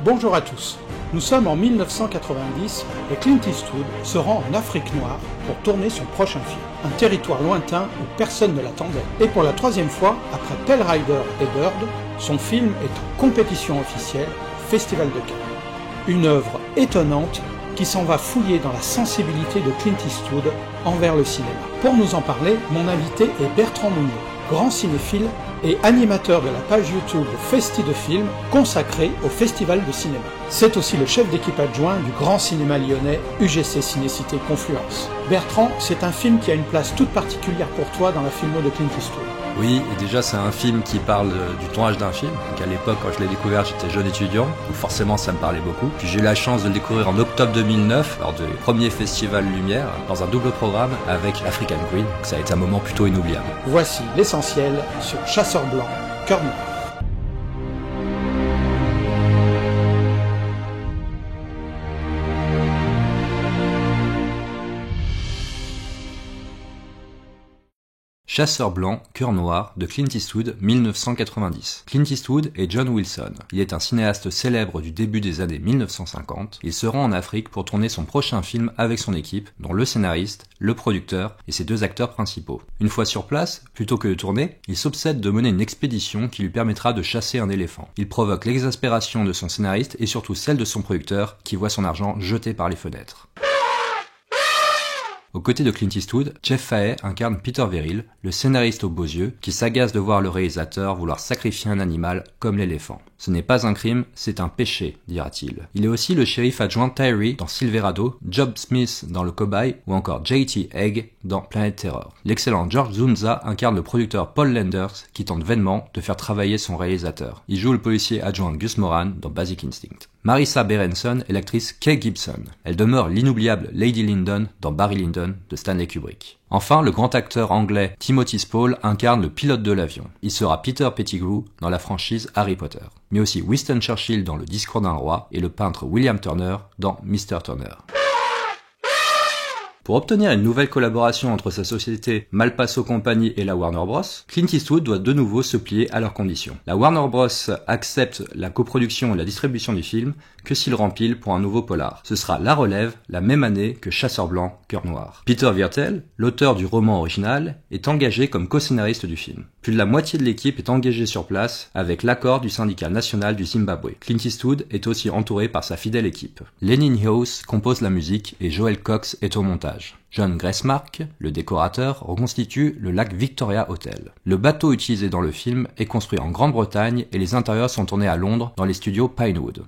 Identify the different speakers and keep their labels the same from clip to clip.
Speaker 1: Bonjour à tous. Nous sommes en 1990 et Clint Eastwood se rend en Afrique noire pour tourner son prochain film. Un territoire lointain où personne ne l'attendait. Et pour la troisième fois, après Pale Rider et Bird, son film est en compétition officielle au Festival de Cannes. Une œuvre étonnante qui s'en va fouiller dans la sensibilité de Clint Eastwood envers le cinéma. Pour nous en parler, mon invité est Bertrand Mounier, grand cinéphile et animateur de la page YouTube Festi de Film consacrée au Festival de cinéma. C'est aussi le chef d'équipe adjoint du grand cinéma lyonnais UGC Cinécité Confluence. Bertrand, c'est un film qui a une place toute particulière pour toi dans la filmo de Clint Eastwood.
Speaker 2: Oui, et déjà c'est un film qui parle du tournage d'un film. Donc à l'époque, quand je l'ai découvert, j'étais jeune étudiant, donc forcément ça me parlait beaucoup. Puis j'ai eu la chance de le découvrir en octobre 2009, lors du premier festival Lumière, dans un double programme avec African Queen. Donc ça a été un moment plutôt inoubliable.
Speaker 1: Voici l'essentiel sur Chasseur blanc, cœur noir.
Speaker 2: Chasseur blanc, cœur noir de Clint Eastwood, 1990. Clint Eastwood est John Wilson. Il est un cinéaste célèbre du début des années 1950. Il se rend en Afrique pour tourner son prochain film avec son équipe, dont le scénariste, le producteur et ses deux acteurs principaux. Une fois sur place, plutôt que de tourner, il s'obsède de mener une expédition qui lui permettra de chasser un éléphant. Il provoque l'exaspération de son scénariste et surtout celle de son producteur, qui voit son argent jeté par les fenêtres. Aux côtés de Clint Eastwood, Jeff Fahey incarne Peter Verrill, le scénariste aux beaux yeux, qui s'agace de voir le réalisateur vouloir sacrifier un animal comme l'éléphant. Ce n'est pas un crime, c'est un péché, dira-t-il. Il est aussi le shérif adjoint Tyree dans Silverado, Job Smith dans Le Cobaye ou encore J.T. Egg dans Planète Terror. L'excellent George Zunza incarne le producteur Paul Landers qui tente vainement de faire travailler son réalisateur. Il joue le policier adjoint Gus Moran dans Basic Instinct. Marissa Berenson est l'actrice Kay Gibson. Elle demeure l'inoubliable Lady Lyndon dans Barry Lyndon de Stanley Kubrick. Enfin, le grand acteur anglais Timothy Spall incarne le pilote de l'avion. Il sera Peter Pettigrew dans la franchise Harry Potter, mais aussi Winston Churchill dans Le Discours d'un roi et le peintre William Turner dans Mr. Turner. Pour obtenir une nouvelle collaboration entre sa société Malpaso Company et la Warner Bros., Clint Eastwood doit de nouveau se plier à leurs conditions. La Warner Bros. Accepte la coproduction et la distribution du film que s'il rempile pour un nouveau polar. Ce sera La Relève, la même année que Chasseur blanc, cœur noir. Peter Viertel, l'auteur du roman original, est engagé comme co-scénariste du film. Plus de la moitié de l'équipe est engagée sur place avec l'accord du syndicat national du Zimbabwe. Clint Eastwood est aussi entouré par sa fidèle équipe. Lenny House compose la musique et Joel Cox est au montage. John Gressmark, le décorateur, reconstitue le lac Victoria Hotel. Le bateau utilisé dans le film est construit en Grande-Bretagne et les intérieurs sont tournés à Londres dans les studios Pinewood.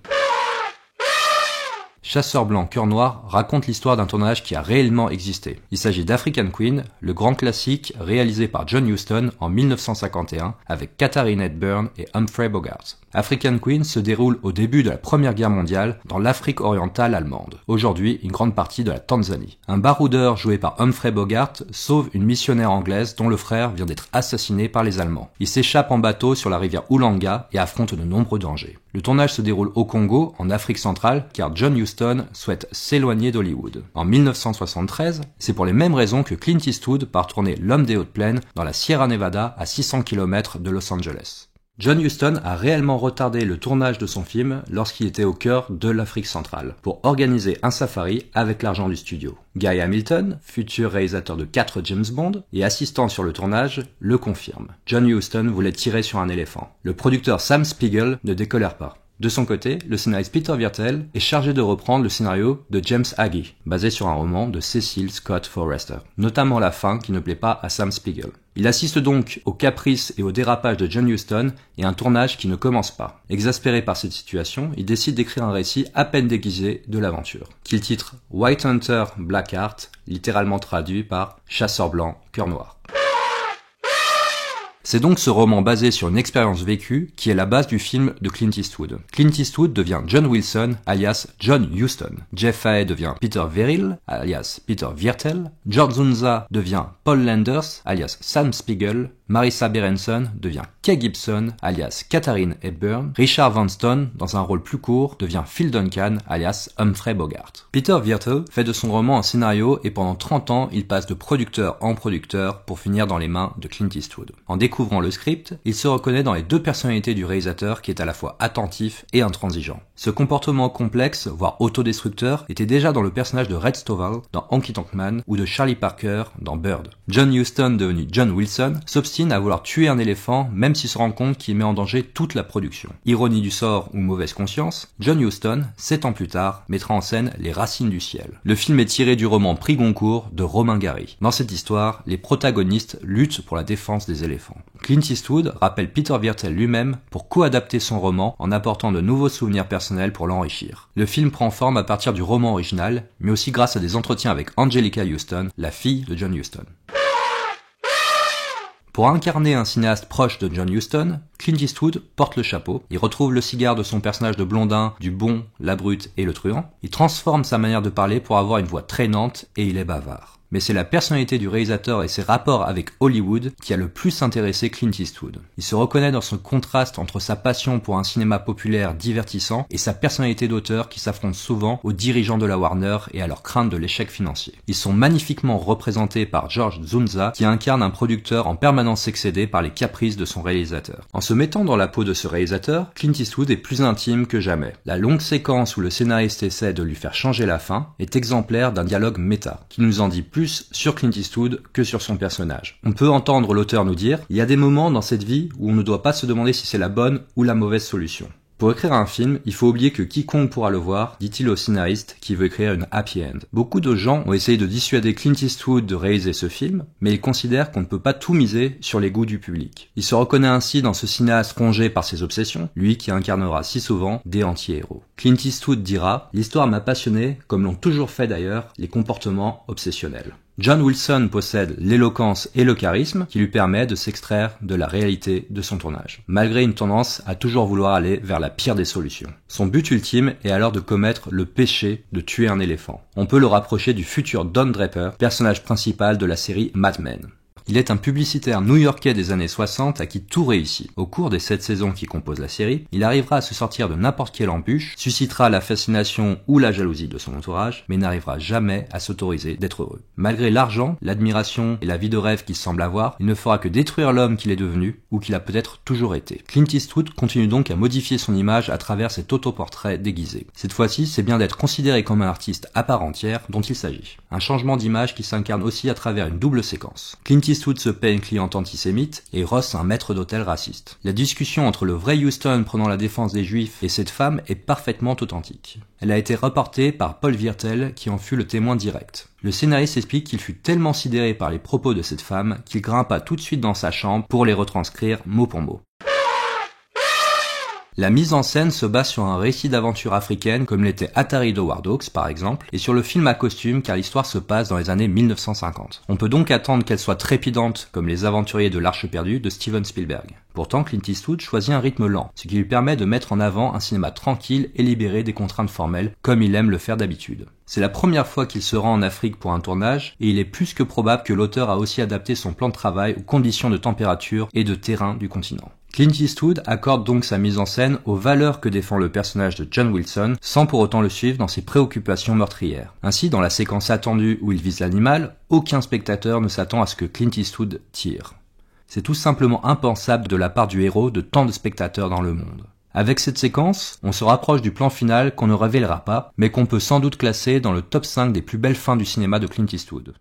Speaker 2: Chasseur blanc, cœur noir raconte l'histoire d'un tournage qui a réellement existé. Il s'agit d'African Queen, le grand classique réalisé par John Huston en 1951 avec Katharine Hepburn et Humphrey Bogart. African Queen se déroule au début de la Première Guerre mondiale dans l'Afrique orientale allemande, aujourd'hui une grande partie de la Tanzanie. Un baroudeur joué par Humphrey Bogart sauve une missionnaire anglaise dont le frère vient d'être assassiné par les Allemands. Il s'échappe en bateau sur la rivière Oulanga et affronte de nombreux dangers. Le tournage se déroule au Congo, en Afrique centrale, car John Huston souhaite s'éloigner d'Hollywood. En 1973, c'est pour les mêmes raisons que Clint Eastwood part tourner L'Homme des Hautes Plaines dans la Sierra Nevada à 600 km de Los Angeles. John Huston a réellement retardé le tournage de son film lorsqu'il était au cœur de l'Afrique centrale, pour organiser un safari avec l'argent du studio. Guy Hamilton, futur réalisateur de 4 James Bond et assistant sur le tournage, le confirme. John Huston voulait tirer sur un éléphant. Le producteur Sam Spiegel ne décolère pas. De son côté, le scénariste Peter Viertel est chargé de reprendre le scénario de James Agee, basé sur un roman de Cecil Scott Forrester, notamment la fin qui ne plaît pas à Sam Spiegel. Il assiste donc aux caprices et aux dérapages de John Huston et un tournage qui ne commence pas. Exaspéré par cette situation, il décide d'écrire un récit à peine déguisé de l'aventure, qu'il titre White Hunter Black Heart, littéralement traduit par Chasseur blanc, cœur noir. C'est donc ce roman basé sur une expérience vécue qui est la base du film de Clint Eastwood. Clint Eastwood devient John Wilson, alias John Huston. Jeff Fahey devient Peter Verrill, alias Peter Viertel. George Zunza devient Paul Landers, alias Sam Spiegel. Marissa Berenson devient Kay Gibson, alias Katharine Hepburn. Richard Van Stone, dans un rôle plus court, devient Phil Duncan, alias Humphrey Bogart. Peter Viertel fait de son roman un scénario et pendant 30 ans, il passe de producteur en producteur pour finir dans les mains de Clint Eastwood. En découvrant découvrant le script, il se reconnaît dans les deux personnalités du réalisateur qui est à la fois attentif et intransigeant. Ce comportement complexe, voire autodestructeur, était déjà dans le personnage de Red Stovall dans Honky Tonk Man ou de Charlie Parker dans Bird. John Huston, devenu John Wilson, s'obstine à vouloir tuer un éléphant même s'il se rend compte qu'il met en danger toute la production. Ironie du sort ou mauvaise conscience, John Huston, 7 ans plus tard, mettra en scène Les Racines du ciel. Le film est tiré du roman Prix Goncourt de Romain Gary. Dans cette histoire, les protagonistes luttent pour la défense des éléphants. Clint Eastwood rappelle Peter Viertel lui-même pour co-adapter son roman en apportant de nouveaux souvenirs personnels pour l'enrichir. Le film prend forme à partir du roman original, mais aussi grâce à des entretiens avec Angelica Huston, la fille de John Huston. Pour incarner un cinéaste proche de John Huston, Clint Eastwood porte le chapeau, il retrouve le cigare de son personnage de Blondin, du bon, la brute et le truand, il transforme sa manière de parler pour avoir une voix traînante et il est bavard. Mais c'est la personnalité du réalisateur et ses rapports avec Hollywood qui a le plus intéressé Clint Eastwood. Il se reconnaît dans ce contraste entre sa passion pour un cinéma populaire divertissant et sa personnalité d'auteur qui s'affronte souvent aux dirigeants de la Warner et à leur crainte de l'échec financier. Ils sont magnifiquement représentés par George Zunza qui incarne un producteur en permanence excédé par les caprices de son réalisateur. En se mettant dans la peau de ce réalisateur, Clint Eastwood est plus intime que jamais. La longue séquence où le scénariste essaie de lui faire changer la fin est exemplaire d'un dialogue méta, qui nous en dit plus sur Clint Eastwood que sur son personnage. On peut entendre l'auteur nous dire « Il y a des moments dans cette vie où on ne doit pas se demander si c'est la bonne ou la mauvaise solution. » Pour écrire un film, il faut oublier que quiconque pourra le voir, dit-il au scénariste qui veut écrire une happy end. Beaucoup de gens ont essayé de dissuader Clint Eastwood de réaliser ce film, mais ils considèrent qu'on ne peut pas tout miser sur les goûts du public. Il se reconnaît ainsi dans ce cinéaste rongé par ses obsessions, lui qui incarnera si souvent des anti-héros. Clint Eastwood dira « L'histoire m'a passionné, comme l'ont toujours fait d'ailleurs les comportements obsessionnels ». John Wilson possède l'éloquence et le charisme qui lui permet de s'extraire de la réalité de son tournage, malgré une tendance à toujours vouloir aller vers la pire des solutions. Son but ultime est alors de commettre le péché de tuer un éléphant. On peut le rapprocher du futur Don Draper, personnage principal de la série Mad Men. Il est un publicitaire new-yorkais des années 60 à qui tout réussit. Au cours des 7 saisons qui composent la série, il arrivera à se sortir de n'importe quelle embûche, suscitera la fascination ou la jalousie de son entourage, mais n'arrivera jamais à s'autoriser d'être heureux. Malgré l'argent, l'admiration et la vie de rêve qu'il semble avoir, il ne fera que détruire l'homme qu'il est devenu ou qu'il a peut-être toujours été. Clint Eastwood continue donc à modifier son image à travers cet autoportrait déguisé. Cette fois-ci, c'est bien d'être considéré comme un artiste à part entière dont il s'agit. Un changement d'image qui s'incarne aussi à travers une double séquence. Clint Eastwood se paie une cliente antisémite et Ross un maître d'hôtel raciste. La discussion entre le vrai Huston prenant la défense des juifs et cette femme est parfaitement authentique. Elle a été reportée par Paul Viertel qui en fut le témoin direct. Le scénariste explique qu'il fut tellement sidéré par les propos de cette femme qu'il grimpa tout de suite dans sa chambre pour les retranscrire mot pour mot. La mise en scène se base sur un récit d'aventure africaine comme l'était Atari d'Howard Hawks par exemple, et sur le film à costume car l'histoire se passe dans les années 1950. On peut donc attendre qu'elle soit trépidante comme Les Aventuriers de l'Arche perdue de Steven Spielberg. Pourtant, Clint Eastwood choisit un rythme lent, ce qui lui permet de mettre en avant un cinéma tranquille et libéré des contraintes formelles, comme il aime le faire d'habitude. C'est la première fois qu'il se rend en Afrique pour un tournage, et il est plus que probable que l'auteur a aussi adapté son plan de travail aux conditions de température et de terrain du continent. Clint Eastwood accorde donc sa mise en scène aux valeurs que défend le personnage de John Wilson, sans pour autant le suivre dans ses préoccupations meurtrières. Ainsi, dans la séquence attendue où il vise l'animal, aucun spectateur ne s'attend à ce que Clint Eastwood tire. C'est tout simplement impensable de la part du héros de tant de spectateurs dans le monde. Avec cette séquence, on se rapproche du plan final qu'on ne révélera pas, mais qu'on peut sans doute classer dans le top 5 des plus belles fins du cinéma de Clint Eastwood.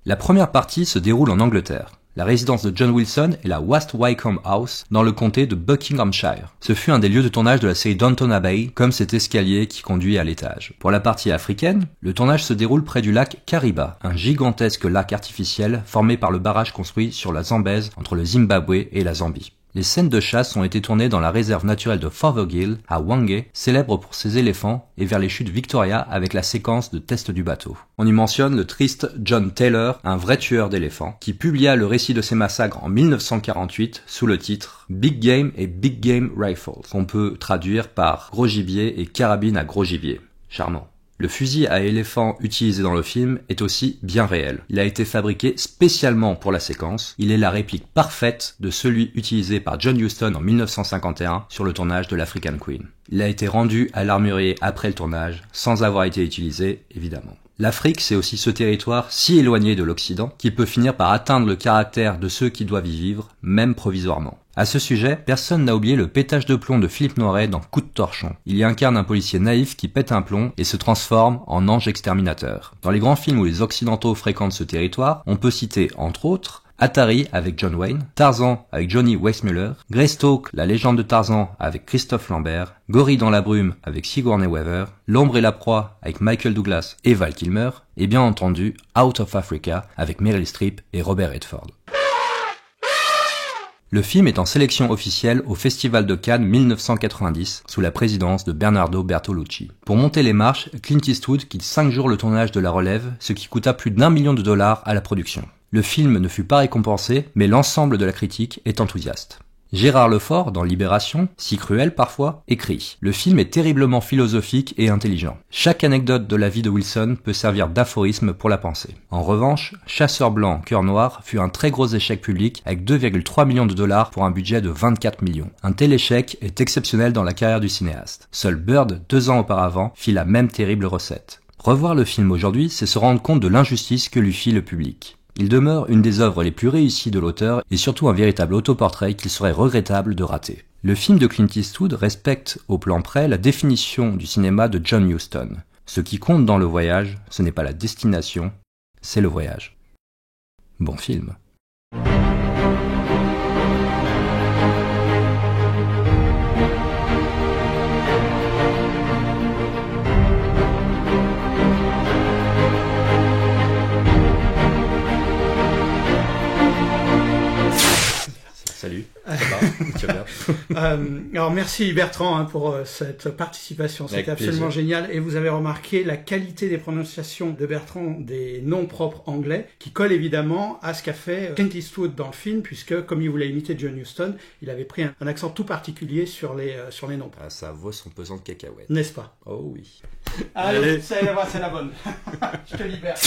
Speaker 2: La première partie se déroule en Angleterre. La résidence de John Wilson est la West Wycombe House dans le comté de Buckinghamshire. Ce fut un des lieux de tournage de la série Downton Abbey, comme cet escalier qui conduit à l'étage. Pour la partie africaine, le tournage se déroule près du lac Kariba, un gigantesque lac artificiel formé par le barrage construit sur la Zambèze entre le Zimbabwe et la Zambie. Les scènes de chasse ont été tournées dans la réserve naturelle de Fothergill, à Hwange, célèbre pour ses éléphants, et vers les chutes Victoria avec la séquence de test du bateau. On y mentionne le triste John Taylor, un vrai tueur d'éléphants, qui publia le récit de ces massacres en 1948 sous le titre Big Game et Big Game Rifles, qu'on peut traduire par gros gibier et carabine à gros gibier. Charmant. Le fusil à éléphant utilisé dans le film est aussi bien réel. Il a été fabriqué spécialement pour la séquence. Il est la réplique parfaite de celui utilisé par John Huston en 1951 sur le tournage de l'African Queen. Il a été rendu à l'armurier après le tournage, sans avoir été utilisé, évidemment. L'Afrique, c'est aussi ce territoire si éloigné de l'Occident qu'il peut finir par atteindre le caractère de ceux qui doivent y vivre, même provisoirement. À ce sujet, personne n'a oublié le pétage de plomb de Philippe Noiret dans Coup de torchon. Il y incarne un policier naïf qui pète un plomb et se transforme en ange exterminateur. Dans les grands films où les Occidentaux fréquentent ce territoire, on peut citer, entre autres, Atari avec John Wayne, Tarzan avec Johnny Weissmuller, Greystoke, la légende de Tarzan avec Christophe Lambert, Gorille dans la brume avec Sigourney Weaver, L'ombre et la proie avec Michael Douglas et Val Kilmer, et bien entendu Out of Africa avec Meryl Streep et Robert Redford. Le film est en sélection officielle au Festival de Cannes 1990 sous la présidence de Bernardo Bertolucci. Pour monter les marches, Clint Eastwood quitte 5 jours le tournage de La Relève, ce qui coûta plus d'$1 million à la production. Le film ne fut pas récompensé, mais l'ensemble de la critique est enthousiaste. Gérard Lefort, dans Libération, si cruel parfois, écrit « Le film est terriblement philosophique et intelligent. Chaque anecdote de la vie de Wilson peut servir d'aphorisme pour la pensée. En revanche, Chasseur blanc, cœur noir fut un très gros échec public avec $2,3 millions pour un budget de 24 millions. Un tel échec est exceptionnel dans la carrière du cinéaste. Seul Bird, 2 ans auparavant, fit la même terrible recette. Revoir le film aujourd'hui, c'est se rendre compte de l'injustice que lui fit le public. Il demeure une des œuvres les plus réussies de l'auteur et surtout un véritable autoportrait qu'il serait regrettable de rater. Le film de Clint Eastwood respecte au plan près la définition du cinéma de John Huston. Ce qui compte dans le voyage, ce n'est pas la destination, c'est le voyage. Bon film. Salut, ça va? Tu vas bien?
Speaker 1: Alors merci Bertrand pour cette participation, c'était absolument génial. Et vous avez remarqué la qualité des prononciations de Bertrand des noms propres anglais qui collent évidemment à ce qu'a fait Clint Eastwood dans le film, puisque comme il voulait imiter John Huston, il avait pris un accent tout particulier sur les noms.
Speaker 2: Ah, ça vaut son pesant de cacahuètes.
Speaker 1: N'est-ce pas?
Speaker 2: Oh oui.
Speaker 1: Allez, c'est la bonne. Je te libère.